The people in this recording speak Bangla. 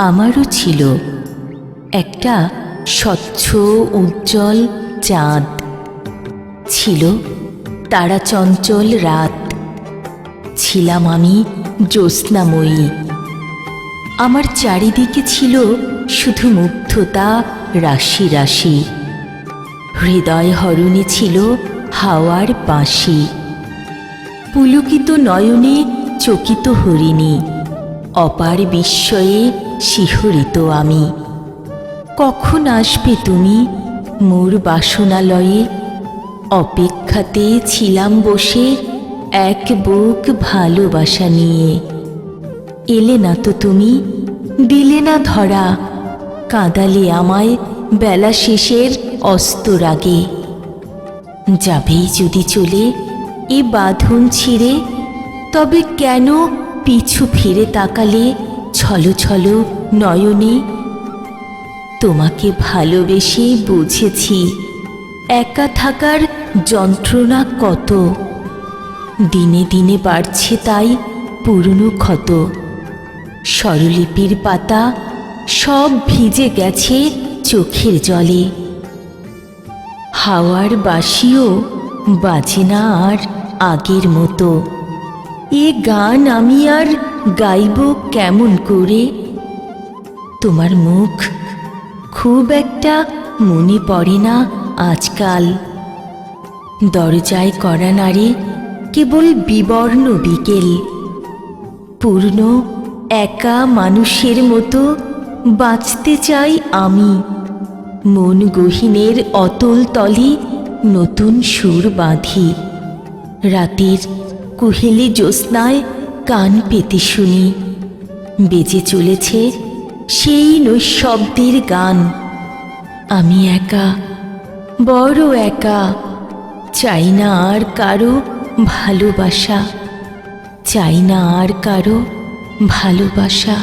আমারও ছিল একটা স্বচ্ছ উজ্জ্বল চাঁদ, ছিল তারাচঞ্চল রাত, ছিলাম আমি জ্যোৎস্নাময়ী। আমার চারিদিকে ছিল শুধু মুগ্ধতা রাশি রাশি, হৃদয় হরণে ছিল হাওয়ার বাঁশি। পুলকিত নয়নে চকিত হরিণী, অপার বিস্ময়ে শিহরিত আমি। কখন আসবে তুমি মোর বাসনালয়ে? অপেক্ষাতে ছিলাম বসে এক বুক ভালোবাসা নিয়ে। এলে না তো তুমি, দিলে না ধরা, কাঁদালে আমায় বেলা শেষের অস্তরাগে। যাবেই যদি চলে এ বাঁধন ছিঁড়ে, তবে কেন পিছু ফিরে তাকালে ছলো ছলো নয়নে? তোমাকে ভালোবেসে বুঝেছি একা থাকার যন্ত্রণা কত। দিনে দিনে বাড়ছে তাই পুরনো ক্ষত। স্বরলিপির পাতা সব ভিজে গেছে চোখের জলে। হাওয়ার বাঁশিও বাজে না আর আগের মতো। এ গান আমি আর গাইব কেমন করে? তোমার মুখ খুব একটা মনে পড়ে না আজকাল। দরজায় করা নাড়ে কেবল বিবর্ণ বিকেল। পূর্ণ একা মানুষের মতো বাঁচতে চাই আমি। মন গহীনের অতল তলে নতুন সুর বাঁধি। রাতের কুহেলি জ্যোৎস্নায় কান পেতে শুনি, বেজে চলেছে সেই নৈশব্দের গান। আমি একা, বড় একা, চাই না আর কারো ভালোবাসা, চাই না আর কারো ভালোবাসা।